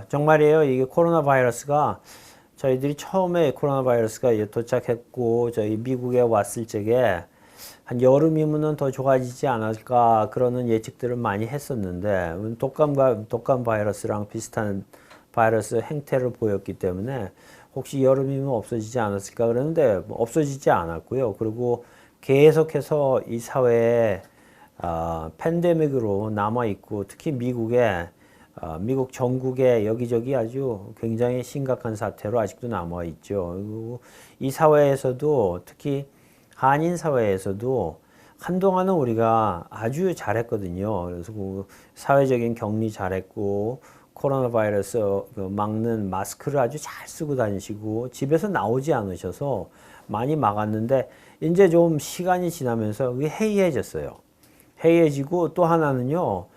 정말이에요. 이게 코로나 바이러스가 저희들이 처음에 코로나 바이러스가 도착했고 저희 미국에 왔을 적에 한 여름이면은 더 좋아지지 않을까 그러는 예측들을 많이 했었는데 독감 바이러스랑 비슷한 바이러스 행태를 보였기 때문에 혹시 여름이면 없어지지 않았을까 그러는데 뭐 없어지지 않았고요. 그리고 계속해서 이 사회에 팬데믹으로 남아 있고 특히 미국 전국에 여기저기 아주 굉장히 심각한 사태로 아직도 남아 있죠. 그리고 이 사회에서도 특히 한인 사회에서도 한동안은 우리가 아주 잘했거든요. 그래서 그 사회적인 격리 잘했고 코로나 바이러스 막는 마스크를 아주 잘 쓰고 다니시고 집에서 나오지 않으셔서 많이 막았는데 이제 좀 시간이 지나면서 그게 해이해졌어요. 해이해지고 또 하나는요.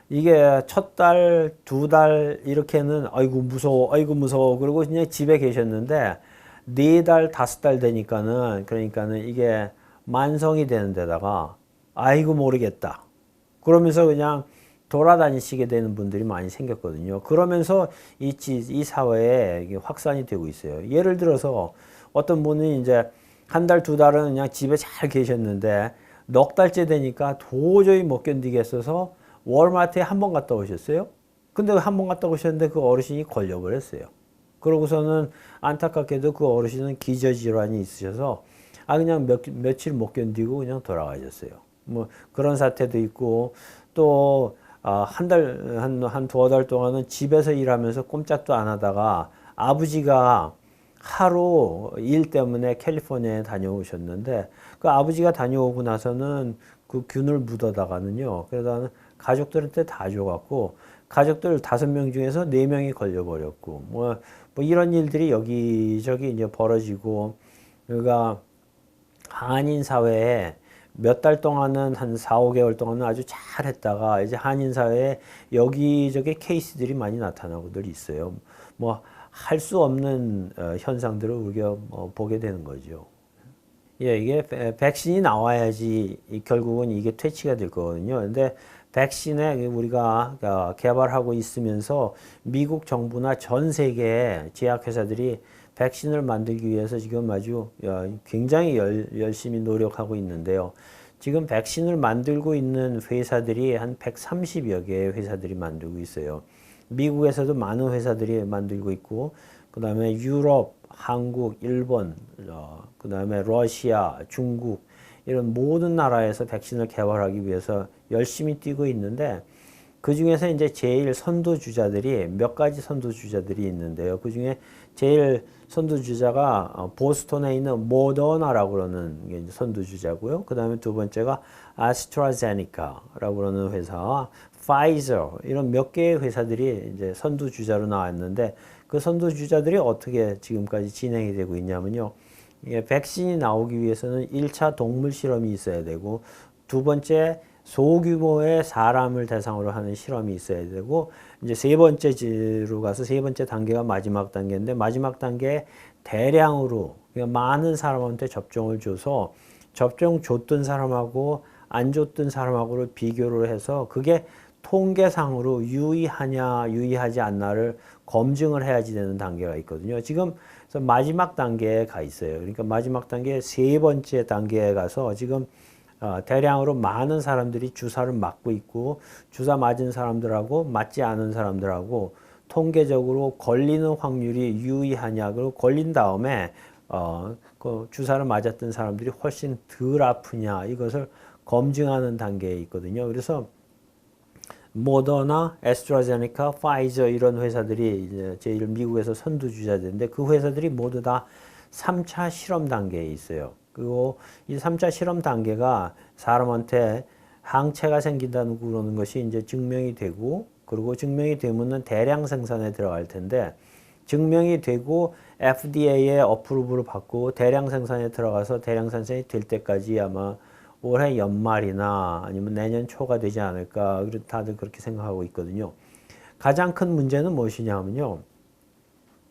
이게 첫 달, 두 달 이렇게는 아이고 무서워, 아이고 무서워. 그러고 그냥 집에 계셨는데 네 달, 다섯 달 되니까는 그러니까는 이게 만성이 되는 데다가 아이고 모르겠다. 그러면서 그냥 돌아다니시게 되는 분들이 많이 생겼거든요. 그러면서 이 사회에 이게 확산이 되고 있어요. 예를 들어서 어떤 분이 이제 한 달, 두 달은 그냥 집에 잘 계셨는데 넉 달째 되니까 도저히 못 견디겠어서 월마트에 한 번 갔다 오셨어요. 근데 한 번 갔다 오셨는데 그 어르신이 걸려버렸어요. 그러고서는 안타깝게도 그 어르신은 기저질환이 있으셔서 그냥 며칠 못 견디고 그냥 돌아가셨어요. 뭐 그런 사태도 있고 또 한 두어 달 동안은 집에서 일하면서 꼼짝도 안 하다가 아버지가 하루 일 때문에 캘리포니아에 다녀오셨는데 그 아버지가 다녀오고 나서는 그 균을 묻어다가는요. 그러다가 가족들한테 다 줘갖고 가족들 5명 중에서 4명이 걸려버렸고 뭐 이런 일들이 여기저기 이제 벌어지고 그러니까 한인 사회에 몇 달 동안은 한 4, 5개월 동안은 아주 잘했다가 이제 한인 사회에 여기저기 케이스들이 많이 나타나고들 있어요. 뭐 할 수 없는 현상들을 우리가 보게 되는 거죠. 예, 이게 백신이 나와야지 결국은 이게 퇴치가 될 거거든요. 근데 백신에 우리가 개발하고 있으면서 미국 정부나 전 세계 제약회사들이 백신을 만들기 위해서 지금 아주 굉장히 열심히 노력하고 있는데요. 지금 백신을 만들고 있는 회사들이 한 130여 개의 회사들이 만들고 있어요. 미국에서도 많은 회사들이 만들고 있고, 그 다음에 유럽, 한국, 일본, 그 다음에 러시아, 중국, 이런 모든 나라에서 백신을 개발하기 위해서 열심히 뛰고 있는데, 그 중에서 이제 제일 선두주자들이 몇 가지 선두주자들이 있는데요. 그 중에 제일 선두주자가 보스턴에 있는 모더나라고 그러는 게 선두주자고요. 그 다음에 두 번째가 아스트라제네카라고 그러는 회사와 파이저 이런 몇 개의 회사들이 이제 선두주자로 나왔는데 그 선두주자들이 어떻게 지금까지 진행이 되고 있냐면요. 이게 백신이 나오기 위해서는 1차 동물 실험이 있어야 되고 두 번째 소규모의 사람을 대상으로 하는 실험이 있어야 되고 이제 세 번째로 가서 세 번째 단계가 마지막 단계인데 마지막 단계에 대량으로 그러니까 많은 사람한테 접종을 줘서 접종 줬던 사람하고 안 줬던 사람하고를 비교를 해서 그게 통계상으로 유의하냐 유의하지 않나를 검증을 해야지 되는 단계가 있거든요. 지금 그래서 마지막 단계에 가 있어요. 그러니까 마지막 단계 세 번째 단계에 가서 지금 대량으로 많은 사람들이 주사를 맞고 있고 주사 맞은 사람들하고 맞지 않은 사람들하고 통계적으로 걸리는 확률이 유의하냐 그리고 걸린 다음에 그 주사를 맞았던 사람들이 훨씬 덜 아프냐 이것을 검증하는 단계에 있거든요. 그래서 모더나, 애스트라제네카, 파이저 이런 회사들이 이제 제일 미국에서 선두주자들인데 그 회사들이 모두 다 3차 실험 단계에 있어요. 그리고 이 3차 실험 단계가 사람한테 항체가 생긴다는 그러는 것이 이제 증명이 되고 그리고 증명이 되면은 대량 생산에 들어갈 텐데 증명이 되고 FDA의 어프로브를 받고 대량 생산에 들어가서 대량 생산이 될 때까지 아마 올해 연말이나 아니면 내년 초가 되지 않을까 다들 그렇게 생각하고 있거든요. 가장 큰 문제는 무엇이냐면요.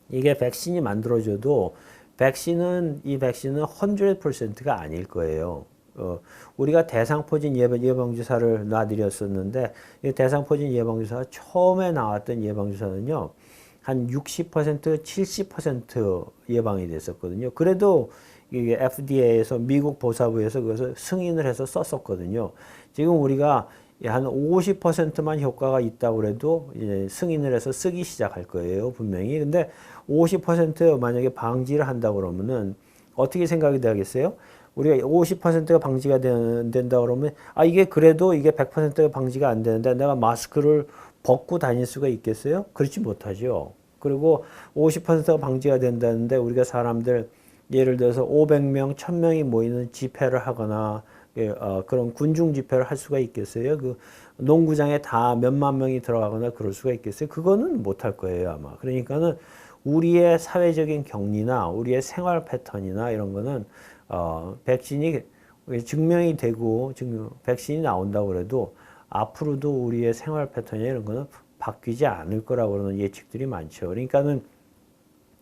이게 백신이 만들어져도 이 백신은 100%가 아닐 거예요. 우리가 대상포진 예방주사를 놔드렸었는데 이 대상포진 예방주사가 처음에 나왔던 예방주사는요. 한 60%, 70% 예방이 됐었거든요. 그래도 이게 FDA에서 미국 보사부에서 그것을 승인을 해서 썼었거든요. 지금 우리가 한 50%만 효과가 있다고 그래도 이제 승인을 해서 쓰기 시작할 거예요, 분명히. 근데 50% 만약에 방지를 한다고 그러면은 어떻게 생각이 되겠어요? 우리가 50%가 방지가 된다 그러면 이게 그래도 이게 100%가 방지가 안 되는데 내가 마스크를 벗고 다닐 수가 있겠어요? 그렇지 못하죠. 그리고 50%가 방지가 된다는데 우리가 사람들 예를 들어서 500명, 1000명이 모이는 집회를 하거나 그런 군중 집회를 할 수가 있겠어요? 그 농구장에 다 몇만 명이 들어가거나 그럴 수가 있겠어요? 그거는 못할 거예요, 아마. 그러니까는 우리의 사회적인 격리나 우리의 생활 패턴이나 이런 거는 백신이 증명이 되고 백신이 나온다고 그래도 앞으로도 우리의 생활 패턴이나 이런 거는 바뀌지 않을 거라고 그러는 예측들이 많죠. 그러니까는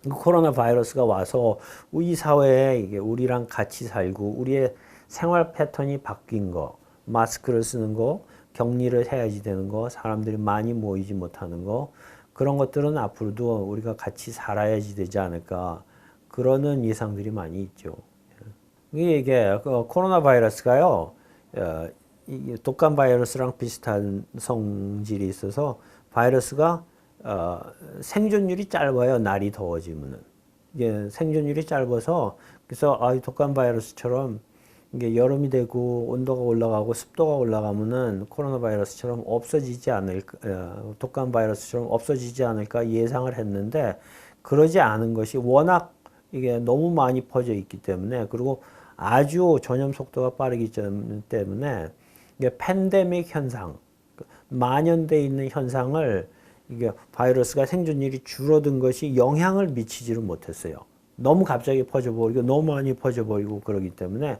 코로나 바이러스가 와서 이 사회에 이게 우리랑 같이 살고 우리의 생활 패턴이 바뀐 거, 마스크를 쓰는 거, 격리를 해야지 되는 거, 사람들이 많이 모이지 못하는 거, 그런 것들은 앞으로도 우리가 같이 살아야지 되지 않을까, 그러는 예상들이 많이 있죠. 이게 코로나 바이러스가요, 독감 바이러스랑 비슷한 성질이 있어서 바이러스가 생존율이 짧아요. 날이 더워지면은. 이게 생존율이 짧아서 그래서 독감 바이러스처럼 이게 여름이 되고 온도가 올라가고 습도가 올라가면은 코로나 바이러스처럼 없어지지 않을까, 독감 바이러스처럼 없어지지 않을까 예상을 했는데 그러지 않은 것이 워낙 이게 너무 많이 퍼져 있기 때문에 그리고 아주 전염 속도가 빠르기 때문에 이게 팬데믹 현상, 만연돼 있는 현상을 이게 바이러스가 생존율이 줄어든 것이 영향을 미치지를 못했어요. 너무 갑자기 퍼져버리고 너무 많이 퍼져버리고 그러기 때문에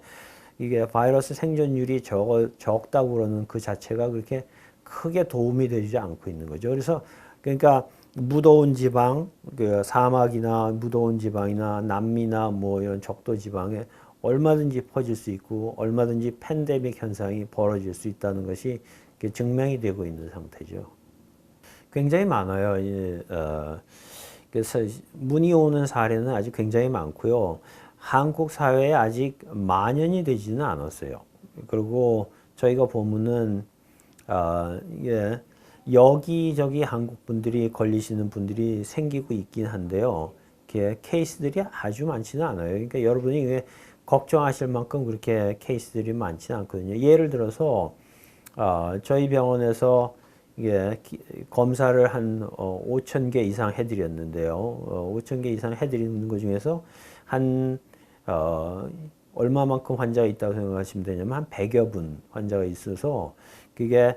이게 바이러스 생존율이 적다고 그러는 그 자체가 그렇게 크게 도움이 되지 않고 있는 거죠. 그래서 그러니까 무더운 지방, 그 사막이나 무더운 지방이나 남미나 뭐 이런 적도 지방에 얼마든지 퍼질 수 있고 얼마든지 팬데믹 현상이 벌어질 수 있다는 것이 증명이 되고 있는 상태죠. 굉장히 많아요. 그래서 문의 오는 사례는 아직 굉장히 많고요. 한국 사회에 아직 만연이 되지는 않았어요. 그리고 저희가 보면은 이게 여기저기 한국 분들이 걸리시는 분들이 생기고 있긴 한데요. 이게 케이스들이 아주 많지는 않아요. 그러니까 여러분이 이게 걱정하실 만큼 그렇게 케이스들이 많지는 않거든요. 예를 들어서 저희 병원에서 이게 검사를 한 5,000개 이상 해드렸는데요. 5,000개 이상 해드리는 것 중에서 한 얼마만큼 환자가 있다고 생각하시면 되냐면 한 100여 분 환자가 있어서 그게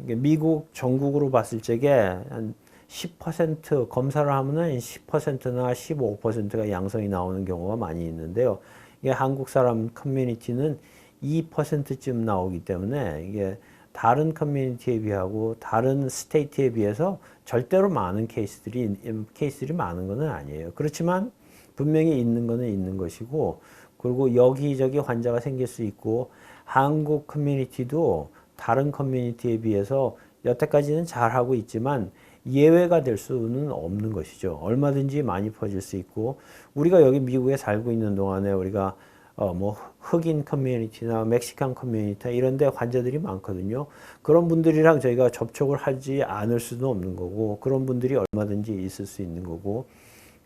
미국 전국으로 봤을 적에 한 10% 검사를 하면은 10%나 15%가 양성이 나오는 경우가 많이 있는데요. 이게 한국 사람 커뮤니티는 2%쯤 나오기 때문에 이게 다른 커뮤니티에 비하고 다른 스테이트에 비해서 절대로 많은 케이스들이 많은 것은 아니에요. 그렇지만 분명히 있는 것은 있는 것이고 그리고 여기저기 환자가 생길 수 있고 한국 커뮤니티도 다른 커뮤니티에 비해서 여태까지는 잘하고 있지만 예외가 될 수는 없는 것이죠. 얼마든지 많이 퍼질 수 있고 우리가 여기 미국에 살고 있는 동안에 우리가 뭐 흑인 커뮤니티나 멕시칸 커뮤니티 이런 데 환자들이 많거든요. 그런 분들이랑 저희가 접촉을 하지 않을 수도 없는 거고 그런 분들이 얼마든지 있을 수 있는 거고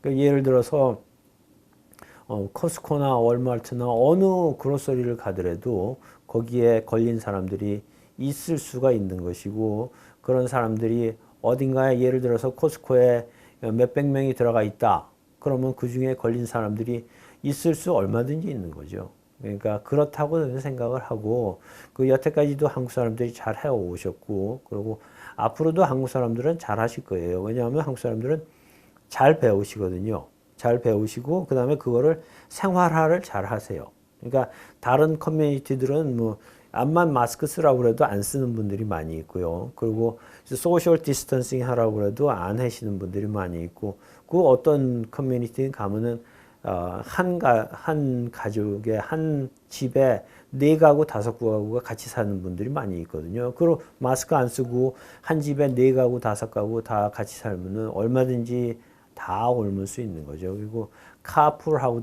그러니까 예를 들어서 코스코나 월마트나 어느 그로서리를 가더라도 거기에 걸린 사람들이 있을 수가 있는 것이고 그런 사람들이 어딘가에 예를 들어서 코스코에 몇백 명이 들어가 있다. 그러면 그 중에 걸린 사람들이 있을 수 얼마든지 있는 거죠. 그러니까 그렇다고 생각을 하고 그 여태까지도 한국 사람들이 잘 해오셨고 그리고 앞으로도 한국 사람들은 잘 하실 거예요. 왜냐하면 한국 사람들은 잘 배우시거든요. 잘 배우시고 그 다음에 그거를 생활화를 잘 하세요. 그러니까 다른 커뮤니티들은 뭐 암만 마스크 쓰라고 그래도 안 쓰는 분들이 많이 있고요. 그리고 소셜 디스턴싱 하라고 그래도 안 하시는 분들이 많이 있고 그 어떤 커뮤니티 가면은 한 가족의 한 집에 4가구, 5가구가 같이 사는 분들이 많이 있거든요. 그리고 마스크 안 쓰고 한 집에 4가구, 5가구 다 같이 살면은 얼마든지 다 옮을 수 있는 거죠. 그리고 카풀 하고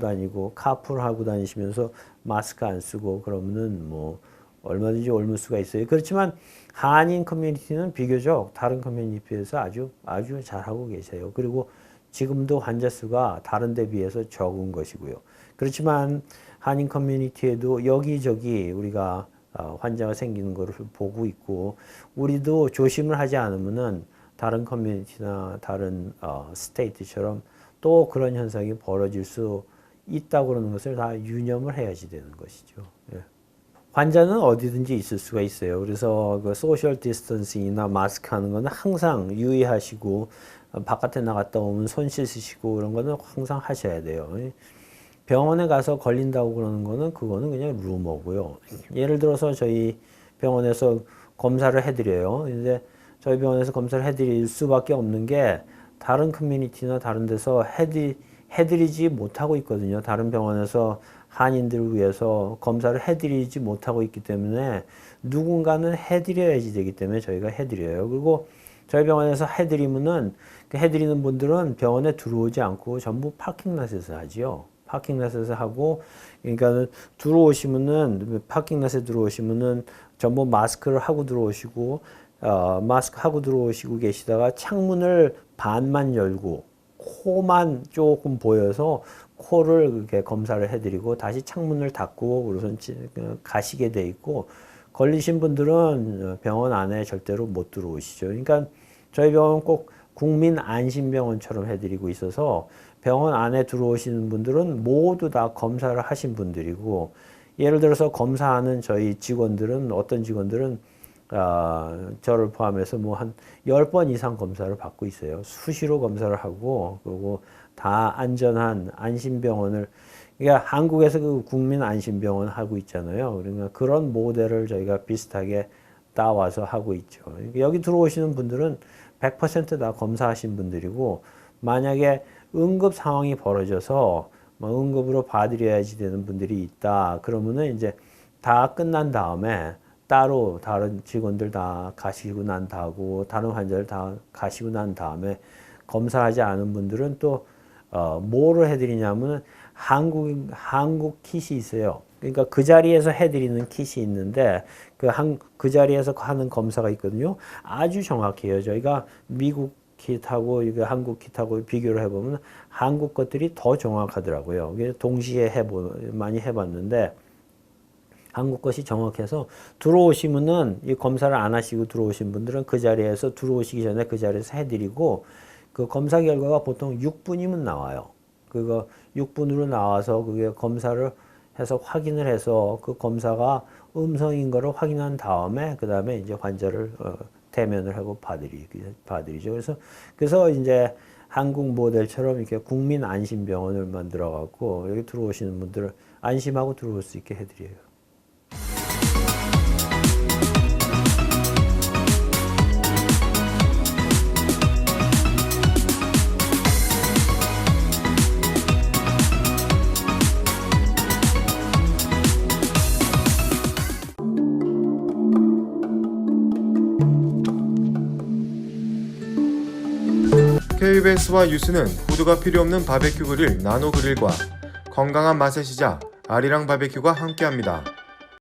다니시면서 마스크 안 쓰고 그러면은 뭐 얼마든지 옮을 수가 있어요. 그렇지만 한인 커뮤니티는 비교적 다른 커뮤니티에 비해서 아주 잘하고 계세요. 그리고 지금도 환자 수가 다른 데 비해서 적은 것이고요. 그렇지만 한인 커뮤니티에도 여기저기 우리가 환자가 생기는 것을 보고 있고, 우리도 조심을 하지 않으면은 다른 커뮤니티나 다른 스테이트처럼 또 그런 현상이 벌어질 수 있다고 그러는 것을 다 유념을 해야지 되는 것이죠. 예. 환자는 어디든지 있을 수가 있어요. 그래서 그 소셜 디스턴싱이나 마스크 하는 거는 항상 유의하시고, 바깥에 나갔다 오면 손 씻으시고 그런 거는 항상 하셔야 돼요. 병원에 가서 걸린다고 그러는 거는 그거는 그냥 루머고요. 예를 들어서 저희 병원에서 검사를 해드려요. 이제 저희 병원에서 검사를 해드릴 수밖에 없는 게 다른 커뮤니티나 다른 데서 해드리지 못하고 있거든요. 다른 병원에서 한인들을 위해서 검사를 해드리지 못하고 있기 때문에 누군가는 해드려야지 되기 때문에 저희가 해드려요. 그리고 저희 병원에서 해드리면은 그 해드리는 분들은 병원에 들어오지 않고 전부 파킹랏에서 하지요. 파킹랏에서 하고, 그러니까 들어오시면은 파킹랏에 들어오시면은 전부 마스크를 하고 들어오시고, 마스크 하고 들어오시고 계시다가 창문을 반만 열고 코만 조금 보여서 코를 그렇게 검사를 해드리고 다시 창문을 닫고 그러선 가시게 돼 있고, 걸리신 분들은 병원 안에 절대로 못 들어오시죠. 그러니까 저희 병원 꼭 국민안심병원처럼 해드리고 있어서 병원 안에 들어오시는 분들은 모두 다 검사를 하신 분들이고, 예를 들어서 검사하는 저희 직원들은, 어떤 직원들은 저를 포함해서 뭐 한 10번 이상 검사를 받고 있어요. 수시로 검사를 하고, 그리고 다 안전한 안심병원을, 그러니까 한국에서 그 국민안심병원 하고 있잖아요. 그러니까 그런 모델을 저희가 비슷하게 따와서 하고 있죠. 여기 들어오시는 분들은 100% 다 검사하신 분들이고, 만약에 응급 상황이 벌어져서 뭐 응급으로 봐드려야지 되는 분들이 있다 그러면은 이제 다 끝난 다음에 따로 다른 직원들 다 가시고 난 다음에, 다른 환자들 다 가시고 난 다음에 검사하지 않은 분들은 또 뭐를 해드리냐면 한국 킷이 있어요. 그러니까 그 자리에서 해드리는 킷이 있는데 그 자리에서 하는 검사가 있거든요. 아주 정확해요. 저희가 미국 킷하고 이거 한국 킷하고 비교를 해보면 한국 것들이 더 정확하더라고요. 동시에 많이 해봤는데 한국 것이 정확해서 들어오시면은 이 검사를 안 하시고 들어오신 분들은 그 자리에서 들어오시기 전에 그 자리에서 해드리고, 그 검사 결과가 보통 6분이면 나와요. 그거 6분으로 나와서 그게 검사를 해서 확인을 해서 그 검사가 음성인 거를 확인한 다음에 그 다음에 이제 환자를 대면을 하고 봐드리죠. 그래서 이제 한국 모델처럼 이렇게 국민안심병원을 만들어 갖고 여기 들어오시는 분들을 안심하고 들어올 수 있게 해드려요. KBS와 유스는 후드가 필요 없는 바베큐 그릴 나노 그릴과 건강한 맛의 시작 아리랑 바베큐가 함께합니다.